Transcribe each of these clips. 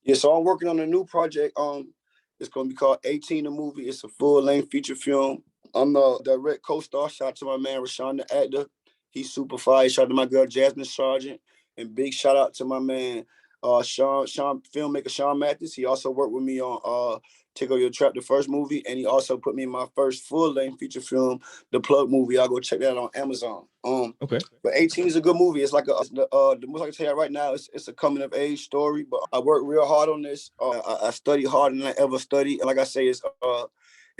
Yeah, so I'm working on a new project. It's gonna be called 18 the movie. It's a full-length feature film. I'm the direct co-star. Shout out to my man Rashawn the actor. He's super fire. Shout out to my girl Jasmine Sargent. And big shout out to my man Sean filmmaker Sean Mathis. He also worked with me on Tickle Your Trap, the first movie, and he also put me in my first full-length feature film, The Plug movie. I'll go check that out on Amazon. Okay. But 18 is a good movie. It's like the most I can tell you right now, it's a coming of age story. But I worked real hard on this. I studied harder than I ever studied. And like I say, it's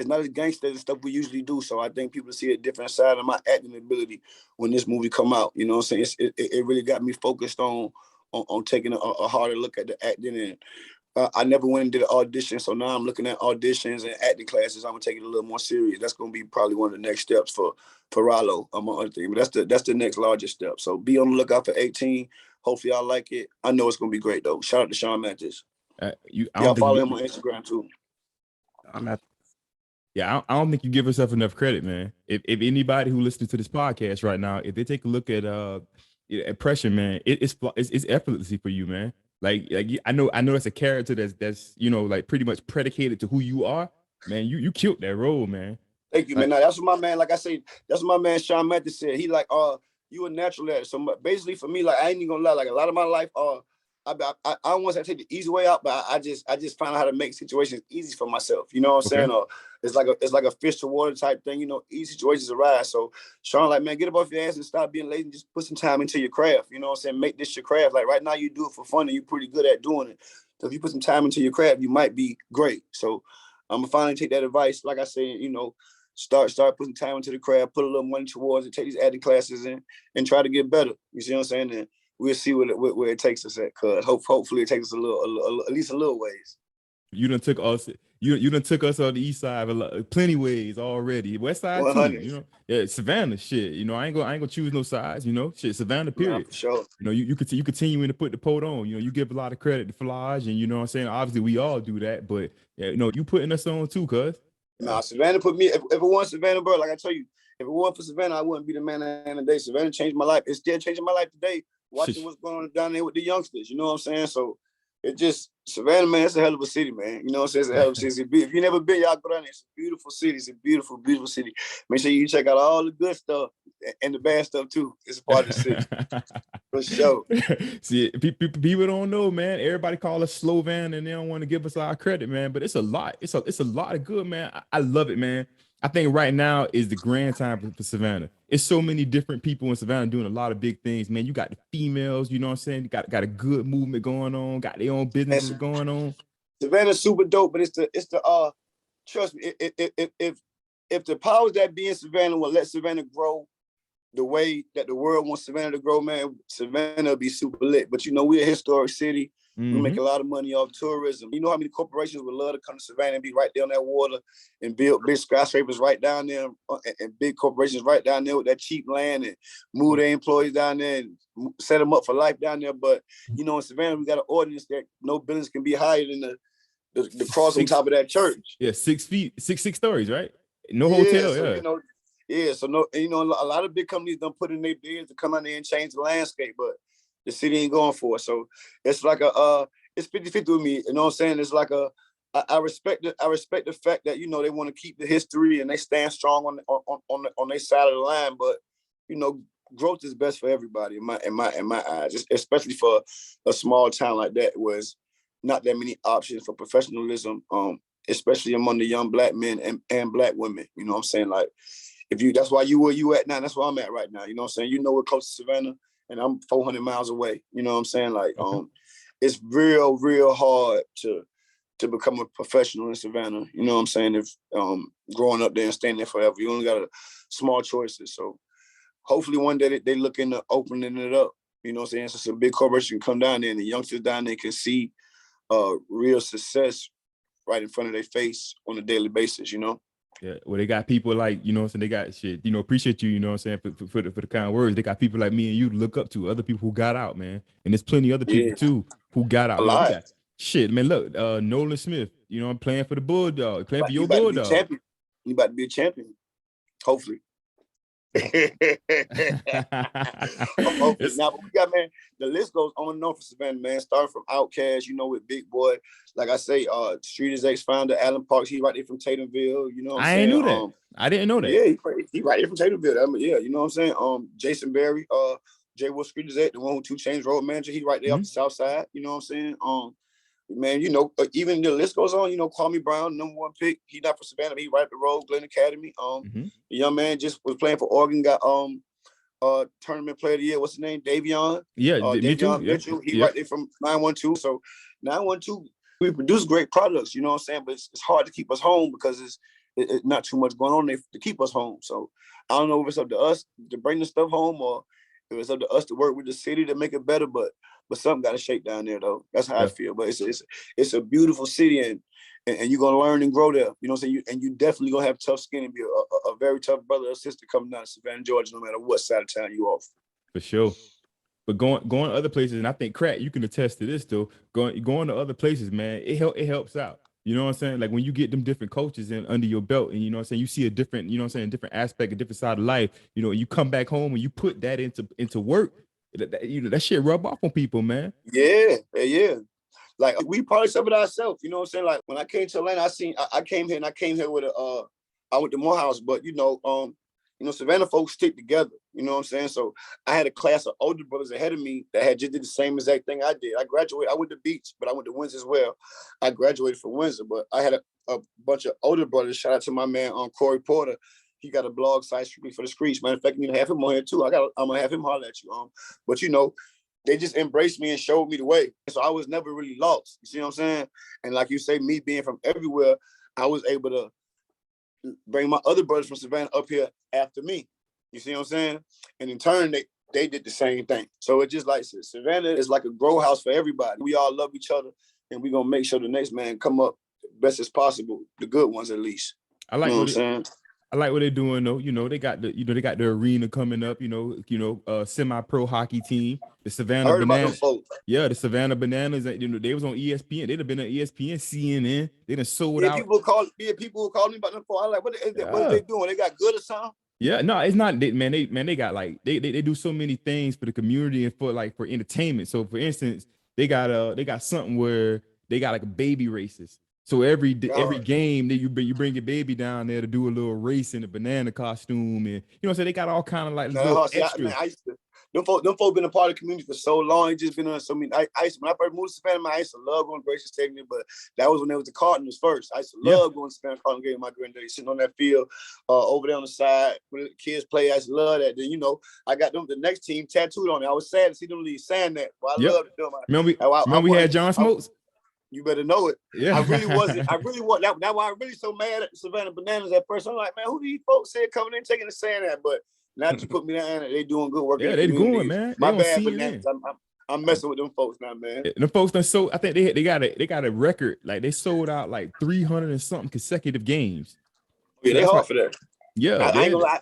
not as gangster as stuff we usually do. So I think people see a different side of my acting ability when this movie come out. You know what I'm saying? It really got me focused on taking a harder look at the acting. And I never went and did an audition. So now I'm looking at auditions and acting classes. I'm gonna take it a little more serious. That's gonna be probably one of the next steps for Rilow, among other things. But that's the next largest step. So be on the lookout for 18. Hopefully I like it. I know it's gonna be great though. Shout out to Sean Mathis. Y'all follow him on Instagram too. I don't think you give yourself enough credit, man. If anybody who listens to this podcast right now, if they take a look at Pressure, man, it's effortlessly for you, man. Like I know that's a character that's like pretty much predicated to who you are, man. You killed that role, man. Thank you, man. Now, that's what my man, like I say, that's what my man Sean Mathis said. He like, you a natural at it. So basically for me, like I ain't even gonna lie, like a lot of my life, I don't want to take the easy way out, but I just find out how to make situations easy for myself. You know what I'm saying? Or it's like a fish to water type thing. You know, easy situations arise. So Sean, like, man, get up off your ass and stop being lazy and just put some time into your craft. You know what I'm saying? Make this your craft. Like right now, you do it for fun and you're pretty good at doing it. So if you put some time into your craft, you might be great. So I'm gonna finally take that advice. Like I said, start putting time into the craft, put a little money towards it, take these acting classes and try to get better. You see what I'm saying? And we'll see where it takes us at. Cause hopefully it takes us at least a little ways. You done took us. You done took us on the east side plenty ways already. West side 100. too. Yeah, Savannah shit. I ain't gonna choose no sides. Shit, Savannah period. Nah, for sure. You continuing to put the pot on. You give a lot of credit to Flage, and you know what I'm saying. Obviously, we all do that, but you putting us on too, cuz. Nah, Savannah put me. If it wasn't Savannah, bro, like I tell you, if it wasn't for Savannah, I wouldn't be the man I am today. Savannah changed my life. It's still changing my life today. Watching what's going on down there with the youngsters, you know what I'm saying? So it just Savannah, man, it's a hell of a city, man. You know what I'm saying? It's a hell of a city. If you never been, y'all go down there. It's a beautiful city. It's a beautiful, beautiful city. Make sure you check out all the good stuff and the bad stuff too. It's a part of the city. For sure. See, people don't know, man. Everybody call us Slovan and they don't want to give us our credit, man. But it's a lot. It's a lot of good, man. I love it, man. I think right now is the grand time for Savannah. It's so many different people in Savannah doing a lot of big things, man. You got the females, you know what I'm saying? Got a good movement going on, got their own businesses going on. Savannah's super dope, but it's the trust me, if the powers that be in Savannah will let Savannah grow the way that the world wants Savannah to grow, man, Savannah will be super lit. But we're a historic city. We make a lot of money off tourism. You know how many corporations would love to come to Savannah and be right there on that water and build big skyscrapers right down there and big corporations right down there with that cheap land and move their employees down there and set them up for life down there. But, in Savannah, we got an ordinance that no buildings can be higher than the cross on top of that church. Yeah, 6 feet, six stories, right? No hotel, So no, a lot of big companies don't put in their bids to come out there and change the landscape, but the city ain't going for it. So it's like it's 50-50 with me. You know what I'm saying? It's like I respect the fact that they want to keep the history and they stand strong on their side of the line. But growth is best for everybody in my eyes, especially for a small town like that, where it's not that many options for professionalism, especially among the young Black men and Black women. You know what I'm saying? Like that's why you where you at now. That's where I'm at right now. You know what I'm saying? We're close to Savannah. And I'm 400 miles away. You know what I'm saying? Like, it's real, real hard to become a professional in Savannah. You know what I'm saying? If growing up there and staying there forever, you only got small choices. So hopefully one day they look into opening it up. You know what I'm saying? So a big corporation can come down there and the youngsters down there can see real success right in front of their face on a daily basis, Yeah, well, they got people like, so they got shit, appreciate you, what I'm saying, for the kind words. They got people like me and you to look up to, other people who got out, man. And there's plenty other people too who got out. A lot. Shit, man, look, Nolan Smith, I'm playing for the Bulldog, playing for your Bulldog. You about to be a champion, hopefully. It's- Now, but we got, man, the list goes on and on for Savannah, man. Starting from Outkast, you know, with Big Boy. Like I say, Street is X founder Alan Parks. He right there from Tatumville. You know what I'm I saying? ain't knew that. I didn't know that. Yeah, he right there from Tatumville. I mean, yeah, you know what I'm saying? Jason Berry, J. Will Street is X, the one who 2 Chainz road manager. He right there off the South Side. You know what I'm saying? Man, you know, even the list goes on. You know, Kwame Brown, #1 pick. He not from Savannah, but he right up the road, Glen Academy. The young man just was playing for Oregon. Got tournament player of the year. What's his name? Davion. Yeah, Davion Mitchell. He right there from 912. So 912, we produce great products. You know what I'm saying? But it's hard to keep us home because it's not too much going on there to keep us home. So I don't know if it's up to us to bring the stuff home or if it's up to us to work with the city to make it better. But something got to shake down there though. That's how I feel. But it's a beautiful city and you're gonna learn and grow there. You know what I'm saying? You definitely gonna have tough skin and be a very tough brother or sister coming down to Savannah, Georgia, no matter what side of town you off. For sure. But going to other places, and I think Crack, you can attest to this though. Going to other places, man, it helps out. You know what I'm saying? Like when you get them different coaches in under your belt, and you know what I'm saying, you see a different, you know what I'm saying, different aspect, a different side of life. You know, and you come back home and you put that into work. You know, that shit rub off on people, man. Yeah. Like we probably suffered ourselves. You know what I'm saying? Like when I came to Atlanta, I came here with I went to Morehouse, but you know, Savannah folks stick together. You know what I'm saying? So I had a class of older brothers ahead of me that had just did the same exact thing I did. I graduated. I went to Beach, but I went to Windsor as well. I graduated from Windsor, but I had a bunch of older brothers. Shout out to my man Corey Porter. He got a blog site strictly for the streets. Matter of fact, you need to have him on here too. I'm gonna have him holler at you. But you know, they just embraced me and showed me the way. So I was never really lost. You see what I'm saying? And like you say, me being from everywhere, I was able to bring my other brothers from Savannah up here after me. You see what I'm saying? And in turn, they did the same thing. So it's just like Savannah is like a grow house for everybody. We all love each other, and we're gonna make sure the next man come up best as possible, the good ones at least. I like what I'm saying. I like what they're doing though. You know, they got the arena coming up. Semi-pro hockey team, the Savannah Bananas. Yeah, the Savannah Bananas. You know, they was on ESPN. They'd have been on ESPN, CNN. They done sold out. People who call me about them for. I like, what are they doing? They got good or something? Yeah, no, it's not. They got like they do so many things for the community and for entertainment. So for instance, they got something where they got like a baby races. So every game that you bring your baby down there to do a little race in a banana costume, and you know what I'm saying, they got all kind of like little extras. Them folk been a part of the community for so long. It just been on so many. When I first moved to Savannah, I used to love going to Gracious Stadium, but that was when there was the Cardinals first. I used to love going to Savannah Cardinals game with my granddaddy, sitting on that field over there on the side when the kids play. I used to love that. Then I got them the next team tattooed on it. I was sad to see them leave saying that. Well, I loved it. Remember we had John Smokes. You better know it. Yeah, I really wasn't. That's why I'm really so mad at the Savannah Bananas at first. I'm like, man, who these folks said coming in taking and saying that? But now that you put me down, they doing good work. Yeah, they going, man. My bad, Bananas. I'm messing with them folks now, man. Them folks done sold. I think they got a record. Like they sold out like 300 and something consecutive games. Yeah, they hard for that. Yeah, I ain't gonna lie.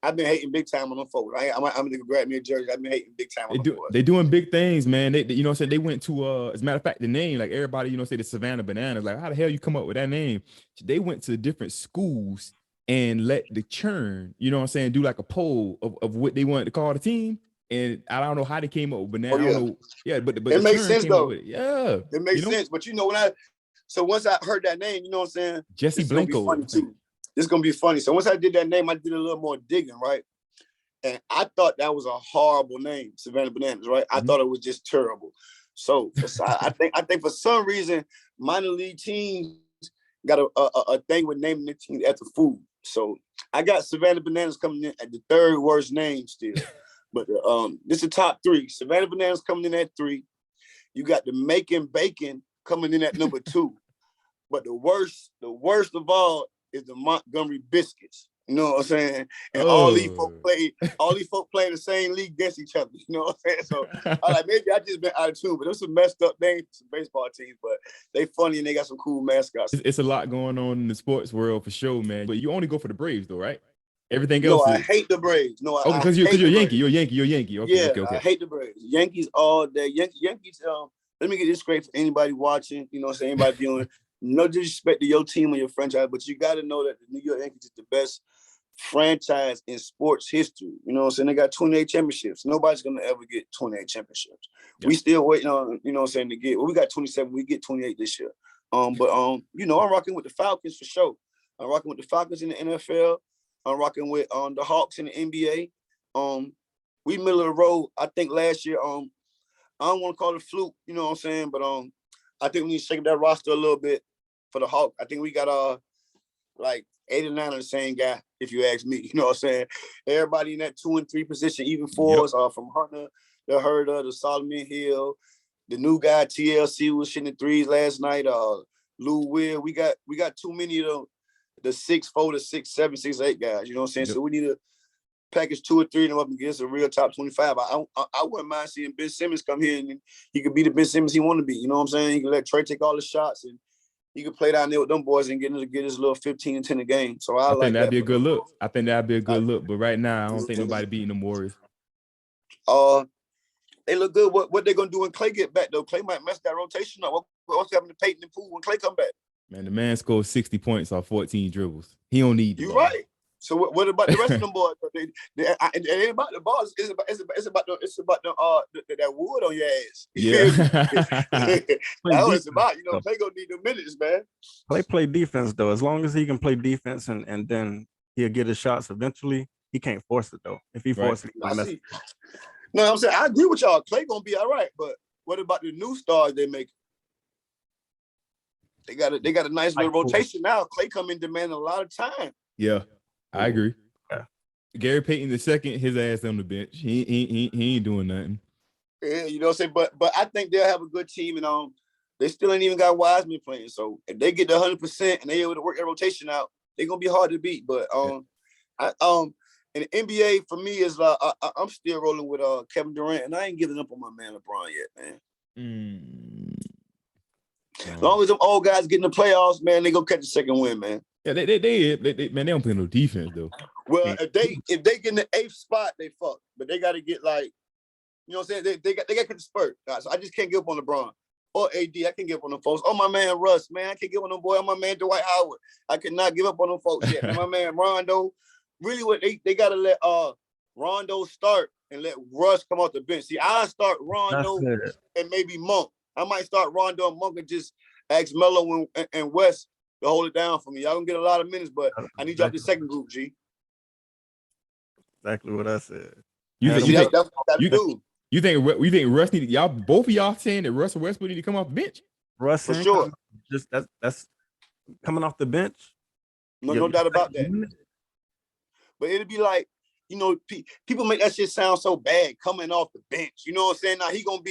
I've been hating big time on them folks. I'm gonna grab me a jersey. I've been hating big time on them folks. They doing big things, man. They you know what I'm saying, they went to as a matter of fact, the name, like everybody, you know, say the Savannah Bananas. Like, how the hell you come up with that name? They went to different schools and let the churn, you know what I'm saying, do like a poll of what they wanted to call the team. And I don't know how they came up with banana. I don't know. Yeah, but it makes sense though. Yeah, it makes sense. But you know, once I heard that name, you know what I'm saying, Jesse Blanco. This is gonna be funny. So once I did that name, I did a little more digging, right? And I thought that was a horrible name, Savannah Bananas, right? I thought it was just terrible. So I think for some reason, minor league teams got a thing with naming the team after food. So I got Savannah Bananas coming in at the third worst name still. But this is the top 3. Savannah Bananas coming in at 3. You got the Macon Bacon coming in at number 2. But the worst of all is the Montgomery Biscuits. You know what I'm saying? And all these folk play the same league against each other. You know what I'm saying? So I like, maybe I just been out of tune, but there's some messed up names for some baseball teams, but they funny and they got some cool mascots. It's a lot going on in the sports world for sure, man. But you only go for the Braves though, right? Everything else. No, I hate the Braves. No, because you're Yankee. You're Yankee. Okay, yeah, I hate the Braves. Yankees all day. Yankees. Let me get this straight for anybody watching. You know what I'm saying? Anybody viewing. No disrespect to your team or your franchise, but you got to know that the New York Yankees is the best franchise in sports history. You know what I'm saying? They got 28 championships. Nobody's gonna ever get 28 championships. Yeah. We still waiting on, you know what I'm saying, to get, well, we got 27, we get 28 this year. You know, I'm rocking with the Falcons for sure. I'm rocking with the Falcons in the NFL. I'm rocking with the Hawks in the NBA. We middle of the road. I think last year, I don't want to call it a fluke, you know what I'm saying, but I think we need to shake up that roster a little bit for the Hawks. I think we got like 8 or 9 of the same guy, if you ask me. You know what I'm saying? Everybody in that 2 and 3 position, even fours, from Hunter, the Herder, the Solomon Hill, the new guy TLC was shooting the threes last night. Lou Will. We got too many of the 6'4", the 6'7", 6'8" guys. You know what I'm saying? Yep. So we need to package 2 or 3 of them up against a real top 25. I wouldn't mind seeing Ben Simmons come here and he could be the Ben Simmons he want to be. You know what I'm saying? He can let Trey take all the shots and he could play down there with them boys and get his little 15 and 10 a game. So I think that'd be a good look. I think that'd be a good look. But right now, I don't think nobody beating the Warriors. They look good. What they gonna do when Clay get back though? Clay might mess that rotation up. What's happening to Peyton and Poole when Clay come back? Man, the man scored 60 points off 14 dribbles. He don't need the ball. Right. So what about the rest of them boys? It ain't about the balls. It's about that wood on your ass. Yeah. That's what it's about. You know, Clay gonna need the minutes, man. Clay play defense though. As long as he can play defense and then he'll get his shots eventually. He can't force it though. If he forces it, he might. No, I'm saying I agree with y'all. Clay gonna be all right, but what about the new stars they make? They got a nice little rotation now. Clay come in demanding a lot of time. Yeah, I agree. Yeah. Gary Payton II, his ass on the bench. He ain't doing nothing. Yeah, you know what I'm saying? But I think they'll have a good team, and they still ain't even got Wiseman playing. So if they get the 100% and they able to work their rotation out, they're gonna be hard to beat. But and the NBA for me is like I'm still rolling with Kevin Durant, and I ain't giving up on my man LeBron yet, man. As long as them old guys get in the playoffs, man, they gonna catch the second win, man. Yeah, they man, they don't play no defense though. Well, if they get in the 8th spot, they fuck. But they got to get like, you know what I'm saying? They got to get the spurt. So I just can't give up on LeBron or AD. I can't give up on them folks. Oh, my man Russ, man, I can't give up on them boy. Oh, my man Dwight Howard. I cannot give up on them folks yet. My man Rondo. Really, what they got to let Rondo start and let Russ come off the bench. See, I start Rondo and maybe Monk. I might start Rondo and Monk and just ask Melo and West to hold it down for me. Y'all gonna get a lot of minutes, but I need y'all the second group, G. Exactly what I said. You think Russ need y'all? Both of y'all saying that Russell Westbrook need to come off the bench? Russ for sure. Just that's coming off the bench. No doubt about that. But it'll be like, you know, people make that shit sound so bad coming off the bench. You know what I'm saying? Now he gonna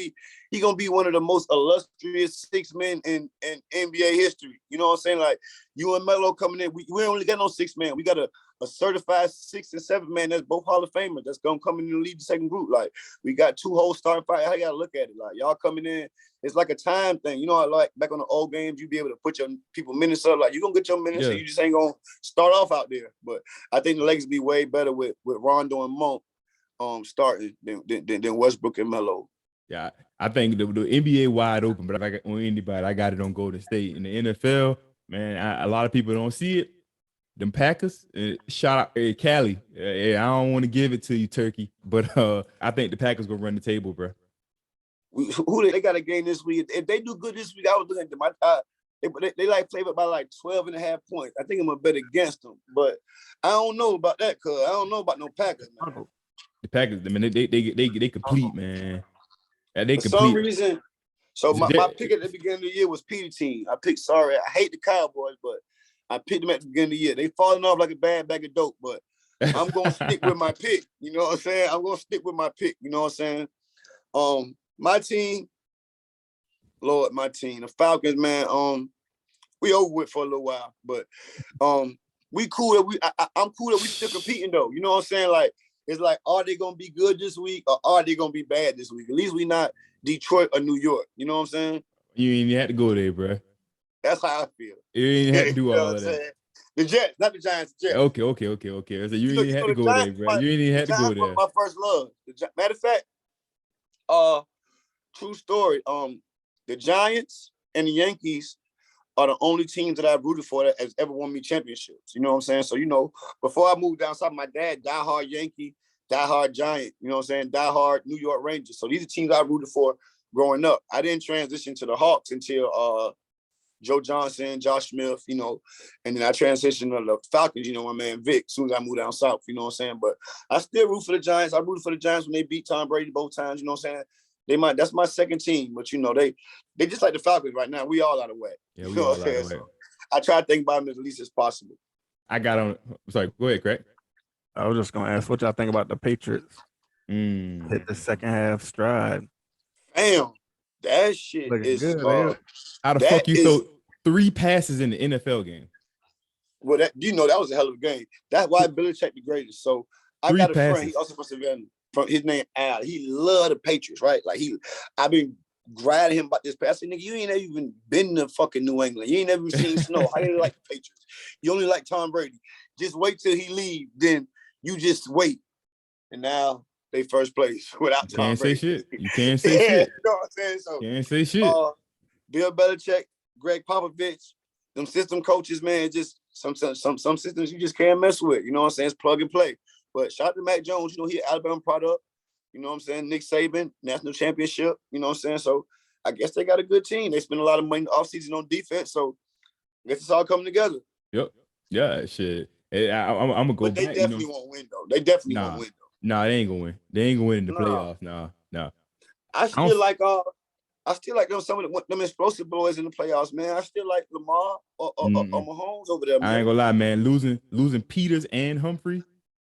be one of the most illustrious 6 men in NBA history. You know what I'm saying? Like you and Melo coming in, we only got no 6 man. We got a certified 6 and 7 man that's both Hall of Famers that's gonna come in and lead the second group. Like we got 2 whole starting five. How you gotta look at it? Like y'all coming in, it's like a time thing. You know, like back on the old games, you be able to put your people minutes up. Like you gonna get your minutes, so you just ain't gonna start off out there. But I think the Lakers be way better with Rondo and Monk starting than Westbrook and Melo. Yeah, I think the NBA wide open, but if I got on anybody, I got it on Golden State. In the NFL, man, a lot of people don't see it. Them Packers, shout out Cali. I don't want to give it to you, Turkey, but I think the Packers gonna run the table, bro. Who they got a game this week? If they do good this week, I was looking at them. They like favored by like 12.5 points. I think I'm gonna bet against them, but I don't know about that, cuz I don't know about no Packers, man. The Packers, I mean, they complete, man. They For some reason. So my pick at the beginning of the year was PT2. I hate the Cowboys, but I picked them at the beginning of the year. They falling off like a bad bag of dope, but I'm gonna stick with my pick. You know what I'm saying? I'm gonna stick with my pick. You know what I'm saying? My team, the Falcons, man. We over with for a little while, but we cool that I'm cool that we still competing though. You know what I'm saying? Like it's like, are they gonna be good this week or are they gonna be bad this week? At least we not Detroit or New York. You know what I'm saying? You ain't had to go there, bro. That's how I feel. You ain't had to do all of that. Saying? The Jets, not the Giants. The Jets. Okay. So you ain't had to go there, bro. You ain't even had to go there. My first love. Matter of fact, true story. The Giants and the Yankees are the only teams that I've rooted for that has ever won me championships. You know what I'm saying? So, before I moved down south, my dad, diehard Yankee, diehard Giant, you know what I'm saying? Diehard New York Rangers. So these are teams I rooted for growing up. I didn't transition to the Hawks until Joe Johnson, Josh Smith, and then I transitioned to the Falcons, my man Vic, as soon as I moved down south, you know what I'm saying? But I still root for the Giants. I rooted for the Giants when they beat Tom Brady both times, you know what I'm saying? That's my second team, but they just like the Falcons right now. We all out of whack. Yeah, we all out of whack. So I try to think about them as least as possible. I got on. Sorry, go ahead, Craig. I was just gonna ask what y'all think about the Patriots. Hit the second half stride. Damn, that shit Looking is good, how the fuck you throw 3 passes in the NFL game? Well, that was a hell of a game. That's why Belichick the greatest. So I got a friend. He also from Savannah. From his name Al. He loved the Patriots, right? Like I've been grinding him about this pass. Nigga, you ain't even been to fucking New England. You ain't never seen snow. How you like the Patriots? You only like Tom Brady. Just wait till he leave. Then you just wait. And now they first place without Tom Brady. You can't say shit. You know what I'm saying? So can't say shit. Bill Belichick, Greg Popovich, them system coaches, man, just some systems you just can't mess with. You know what I'm saying? It's plug and play. But shout out to Mac Jones, he an Alabama product. You know what I'm saying? Nick Saban, national championship. You know what I'm saying? So I guess they got a good team. They spend a lot of money in the offseason on defense. So I guess it's all coming together. Yep. Yeah, shit. I'm going to go back. They definitely won't win, though. They definitely won't win, though. Nah, they ain't going to win. They ain't going to win in the playoffs. Nah. I still like some of them explosive boys in the playoffs, man. I still like Lamar or Mahomes over there, man. I ain't going to lie, man. Losing Peters and Humphrey,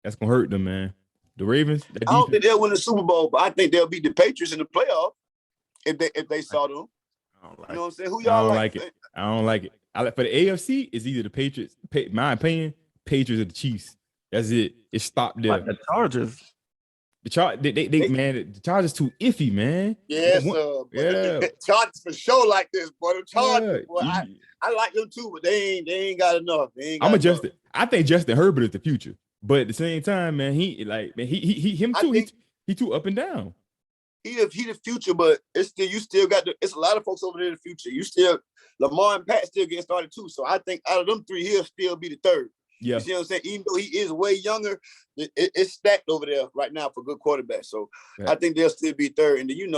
that's going to hurt them, man. The Ravens. I don't think they'll win the Super Bowl, but I think they'll beat the Patriots in the playoff if they saw them. You know what I'm saying? Who y'all like? I don't like it. For the AFC, it's either the Patriots. My opinion, Patriots or the Chiefs. That's it. It stopped there. Like the Chargers. The Chargers too iffy, man. Yes, the Chargers for sure like this, boy. The Chargers, boy, I like them too, but they ain't got enough. I'm adjusted. I think Justin Herbert is the future. But at the same time, man, he too up and down. He the future, but it's a lot of folks over there in the future. Lamar and Pat still getting started too. So I think out of them 3, he'll still be the third. Yeah. You see what I'm saying? Even though he is way younger, it's stacked over there right now for good quarterbacks. So I think they'll still be third. And then,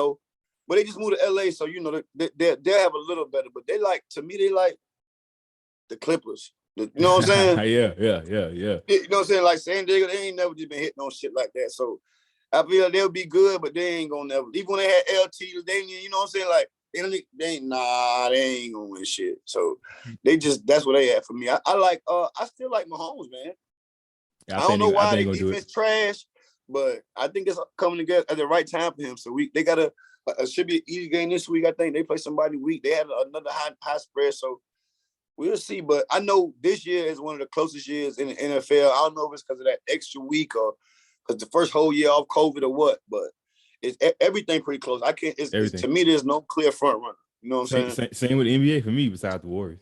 but they just moved to LA, so they'll have a little better. But they like the Clippers. You know what I'm saying? Yeah. You know what I'm saying? Like San Diego, they ain't never just been hitting on shit like that. So I feel like they'll be good, but they ain't gonna never. Even when they had LT, you know what I'm saying? Like they ain't gonna win shit. So that's what they had for me. I still like Mahomes, man. Yeah, I don't know why the defense trash, but I think it's coming together at the right time for him. So they got should be an easy game this week. I think they play somebody weak. They had another high spread, so we'll see. But I know this year is one of the closest years in the NFL. I don't know if it's because of that extra week or because the first whole year off COVID or what, but it's everything pretty close. To me, there's no clear front runner. You know what I'm saying? Same with the NBA for me, besides the Warriors.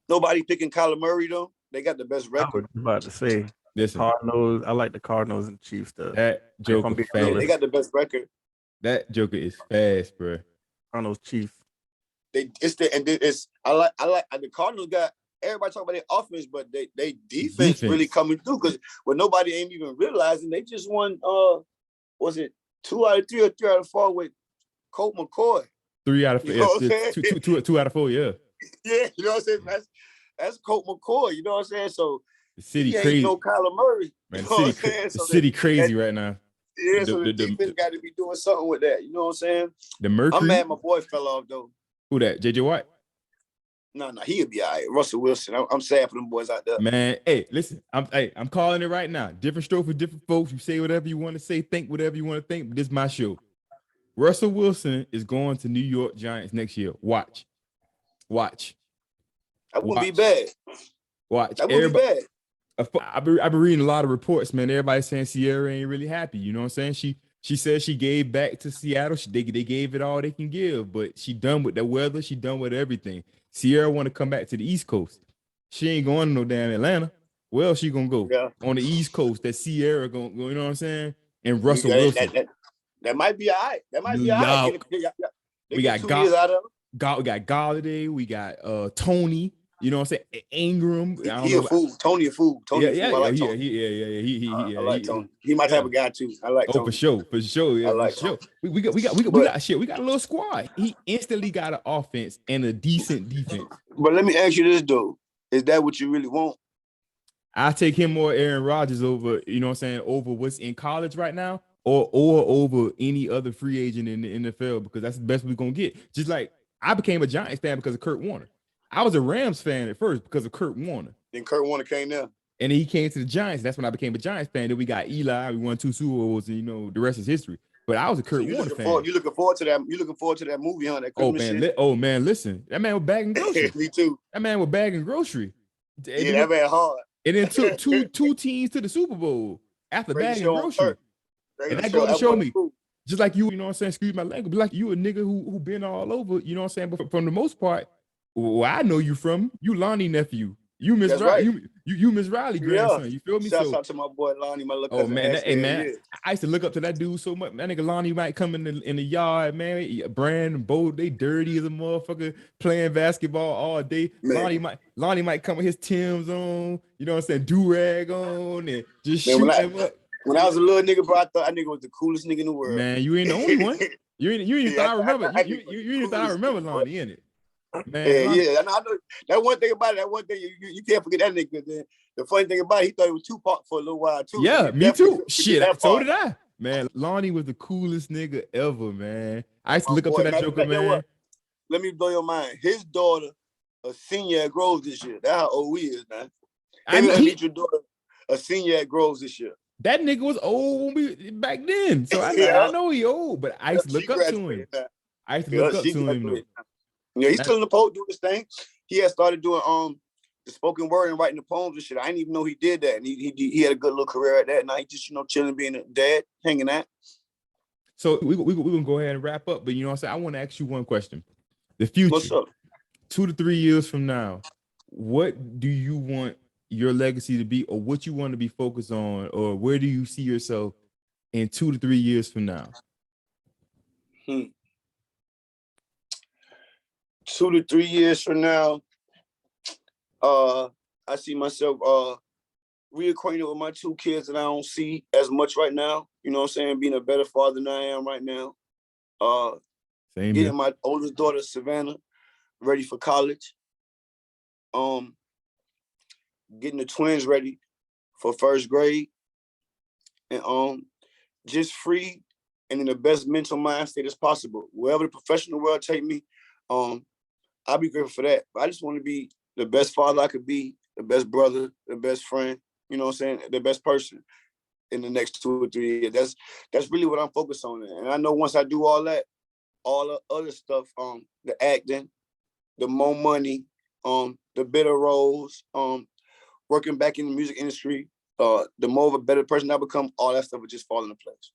Nobody picking Kyler Murray though. They got the best record. I was about to say, listen, Cardinals. I like the Cardinals and Chiefs. That joker fast. They got the best record. That joker is fast, bro. Cardinals Chiefs. I like the Cardinals got everybody talking about their offense, but they defense really coming through because nobody ain't even realizing they just won. Was it 2 out of 3 or 3 out of 4 with Colt McCoy? 3 out of 4. Yeah, 2 out of 4. Yeah. Yeah, you know what I'm saying. That's Colt McCoy. You know what I'm saying. So the city ain't crazy. No Kyler Murray. Man, the city crazy right now. Yeah, so the defense got to be doing something with that. You know what I'm saying? The Mercury. I'm mad my boy fell off though. Who that? JJ Watt? No, he'll be all right. Russell Wilson. I'm sad for them boys out there. Man, hey, listen, I'm calling it right now. Different stroke for different folks. You say whatever you want to say, think whatever you want to think, but this is my show. Russell Wilson is going to New York Giants next year. Watch. That wouldn't be bad. Watch. That wouldn't be bad. I've been reading a lot of reports, man. Everybody's saying Sierra ain't really happy. You know what I'm saying? She said she gave back to Seattle. They gave it all they can give, but she done with the weather. She done with everything. Sierra want to come back to the East Coast. She ain't going to no damn Atlanta. Well, she gonna go on the East Coast. That Sierra gonna go. You know what I'm saying? And Russell Wilson. That might be all right. That might be all right. We got we got Galladay, we got Tony. You know what I'm saying? Ingram. I don't He know. a fool. Tony a fool. Tony a fool. I like Tony. Yeah. I like Tony. He might have a guy too. I like Tony. For sure. Yeah, I like for sure. Tony. We got shit. We got a little squad. He instantly got an offense and a decent defense. But let me ask you this though: is that what you really want? I take him more Aaron Rodgers over, you know what I'm saying, over what's in college right now, or over any other free agent in the NFL, because that's the best we're gonna get. Just like I became a Giants fan because of Kurt Warner. I was a Rams fan at first because of Kurt Warner. Then Kurt Warner came there. And then he came to the Giants. That's when I became a Giants fan. Then we got Eli. We won 2 Super Bowls, and the rest is history. But I was a Kurt Warner fan. You looking forward to that? You looking forward to that movie, huh? That Christmas shit? Listen. That man was bagging grocery. Me too. That man was bagging grocery. Yeah, that man hard. And then took two teams to the Super Bowl after bagging grocery. And that goes to show me, just like you know what I'm saying, excuse my language, but like you a nigga who been all over, you know what I'm saying? But from the most part, where I know you from, you Lonnie nephew. You Miss Riley, right. you Miss Riley grandson. Yeah. You feel me? Shout out to my boy Lonnie, my little cousin. Man, I used to look up to that dude so much. That nigga Lonnie might come in the yard, man. Brand and Bo, they dirty as a motherfucker playing basketball all day. Man. Lonnie might come with his Timbs on, you know what I'm saying, do-rag on, and just shoot him up. When I was a little nigga, bro, I thought that nigga was the coolest nigga in the world. Man, you ain't the only one. You ain't thought I remember. You ain't thought I remember Lonnie, innit? Man, yeah. I know that one thing about it. That one thing you can't forget that nigga. Then the funny thing about it, he thought he was Tupac for a little while too. Yeah, me too. Shit, so did I. Man, Lonnie was the coolest nigga ever, man. I used to look up to that joker, man. Let me blow your mind. His daughter, a senior at Groves this year. That's how old he is, man. I meet your daughter, a senior at Groves this year. That nigga was old back then, so I know he old, but I used to look up to him. I used to look up to him. Yeah, he's still in the poet doing his thing. He had started doing the spoken word and writing the poems and shit. I didn't even know he did that. And he had a good little career at that. Now he just, chilling, being a dad, hanging out. So we're gonna go ahead and wrap up. But you know what I'm saying? I want to ask you one question. The future. What's up? 2 to 3 years from now, what do you want your legacy to be, or what you want to be focused on, or where do you see yourself in 2 to 3 years from now? 2 to 3 years from now, I see myself reacquainted with my 2 kids that I don't see as much right now. You know what I'm saying? Being a better father than I am right now. Getting my oldest daughter, Savannah, ready for college. Getting the twins ready for 1st grade. And just free and in the best mental mind state as possible. Wherever the professional world take me, I'll be grateful for that. But I just want to be the best father I could be, the best brother, the best friend, you know what I'm saying, the best person in the next 2 or 3 years. That's really what I'm focused on. And I know once I do all that, all the other stuff, the acting, the more money, the better roles, working back in the music industry, the more of a better person I become, all that stuff will just fall into place.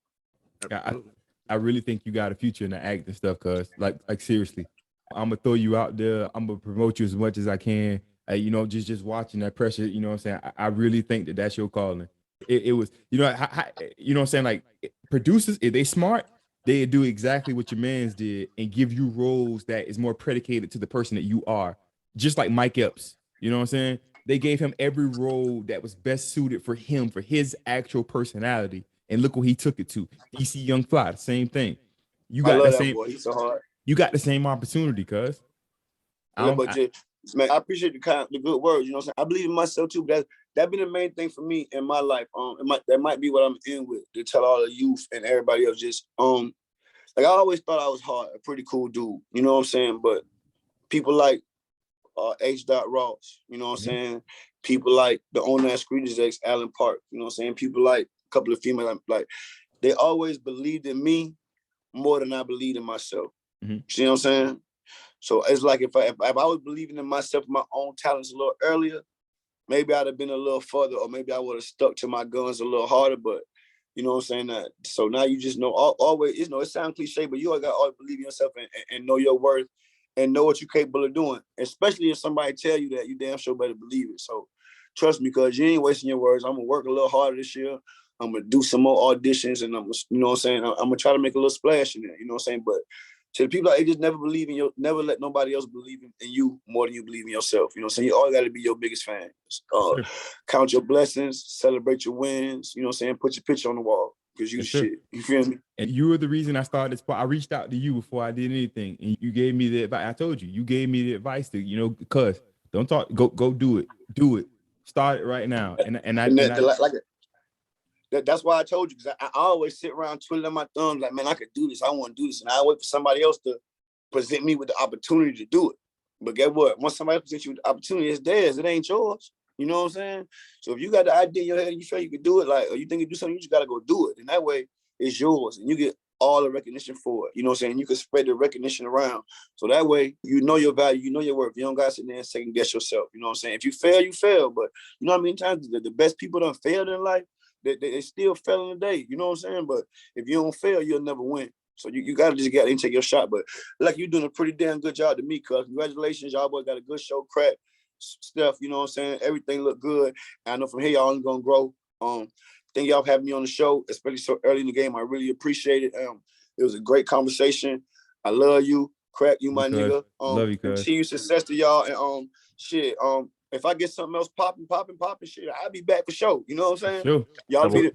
I really think you got a future in the acting stuff, cuz like seriously. I'm gonna throw you out there. I'm gonna promote you as much as I can. Just watching that pressure. You know what I'm saying? I really think that's your calling. It was, you know what I'm saying? Like producers, if they smart, they do exactly what your man's did and give you roles that is more predicated to the person that you are. Just like Mike Epps. You know what I'm saying? They gave him every role that was best suited for him, for his actual personality. And look what he took it to. DC Young Fly, the same thing. You got the same. Boy. He's so hard. You got the same opportunity, cuz. Man, I appreciate the good words. You know what I'm saying? I believe in myself too. But that been the main thing for me in my life. That might be what I'm in with, to tell all the youth and everybody else. Just like I always thought I was hard, a pretty cool dude. You know what I'm saying? But people like H. Ross. You know what I'm saying? People like the owner at Screedy's ex, Alan Park. You know what I'm saying? People like a couple of females. Like they always believed in me more than I believed in myself. You see what I'm saying? So it's like if I was believing in myself, my own talents a little earlier, maybe I'd have been a little further, or maybe I would have stuck to my guns a little harder. But you know what I'm saying? So now you just know always, it sounds cliche, but you always got to always believe in yourself and know your worth and know what you're capable of doing. Especially if somebody tell you that, you damn sure better believe it. So trust me, because you ain't wasting your words. I'm gonna work a little harder this year. I'm gonna do some more auditions, and you know what I'm saying? I'm gonna try to make a little splash in there, you know what I'm saying? But To the people, like, just never believe in never let nobody else believe in you more than you believe in yourself. You know what I'm saying? You always got to be your biggest fan. Count your blessings, celebrate your wins. You know what I'm saying? Put your picture on the wall because you the shit. You feel me? And you were the reason I started this part. I reached out to you before I did anything, and you gave me the advice. I told you, you gave me the advice to, you know, cuz don't talk, go do it, start it right now. That's why I told you, because I always sit around twiddling my thumbs like, man, I could do this. I want to do this. And I wait for somebody else to present me with the opportunity to do it. But guess what? Once somebody presents you with the opportunity, it's theirs. It ain't yours. You know what I'm saying? So if you got the idea in your head and you feel you can do it, like, or you think you do something, you just got to go do it. And that way, it's yours. And you get all the recognition for it. You know what I'm saying? You can spread the recognition around. So that way, you know your value, you know your worth. You don't got to sit there and second guess yourself. You know what I'm saying? If you fail, you fail. But you know what I mean? Times the best people done failed in life, they still fail in the day. You know what I'm saying? But if you don't fail, you'll never win. So you got to just get in and take your shot. But like, you're doing a pretty damn good job to me, cuz. Congratulations. Y'all boys got a good show, Crack, Steph, you know what I'm saying? Everything look good. I know from here, y'all only going to grow. Thank y'all for having me on the show, especially so early in the game. I really appreciate it. It was a great conversation. I love you. Crack, you my nigga. Love you, cuz. Continue success to y'all. And shit, if I get something else popping, shit, I'll be back for sure. You know what I'm saying? Sure. Y'all be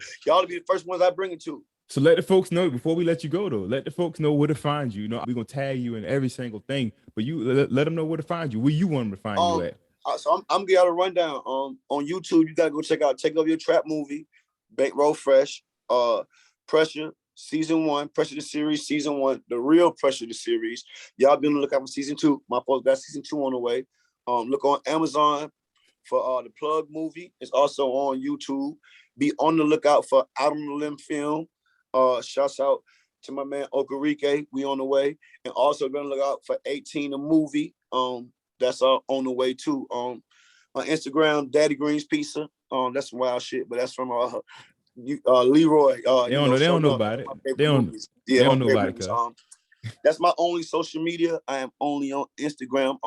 the first ones I bring it to. So let the folks know, before we let you go, though, let the folks know where to find you. You know, we're going to tag you in every single thing, but you let them know where to find you, where you want them to find you at. So I'm gonna get y'all a rundown. On YouTube, you gotta go check out Take Over Your Trap movie, Bankroll Fresh, Pressure, Season 1, Pressure the Series, Season 1, The Real Pressure the Series. Y'all be on the lookout for Season 2. My folks got Season 2 on the way. Look on Amazon for the Plug movie. It's also on YouTube. Be on the lookout for Out on the Limb film. Shouts out to my man Okarike. We on the way. And also gonna look out for 18 the movie. That's on the way too. On Instagram, Daddy Green's Pizza. That's some wild shit, but that's from Leroy. They don't know about it. They don't know about it. That's my only social media. I am only on Instagram.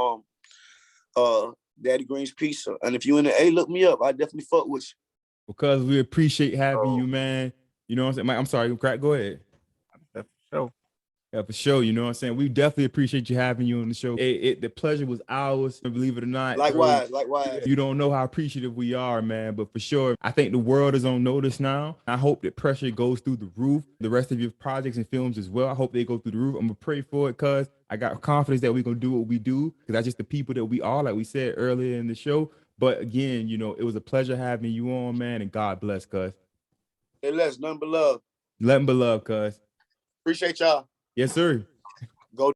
Daddy Green's Pizza. And if you in the A, look me up. I definitely fuck with you. Because we appreciate having you, man. You know what I'm saying? Mike, I'm sorry, Crack, go ahead. Yeah, for sure. You know what I'm saying? We definitely appreciate you having you on the show. The pleasure was ours, believe it or not. Likewise. You don't know how appreciative we are, man. But for sure, I think the world is on notice now. I hope that Pressure goes through the roof. The rest of your projects and films as well. I hope they go through the roof. I'm going to pray for it, cuz I got confidence that we're going to do what we do, because that's just the people that we are, like we said earlier in the show. But again, you know, it was a pleasure having you on, man. And God bless, cuz. Hey, Les, nothing but love. Nothing but love, cuz. Appreciate y'all. Yes, sir.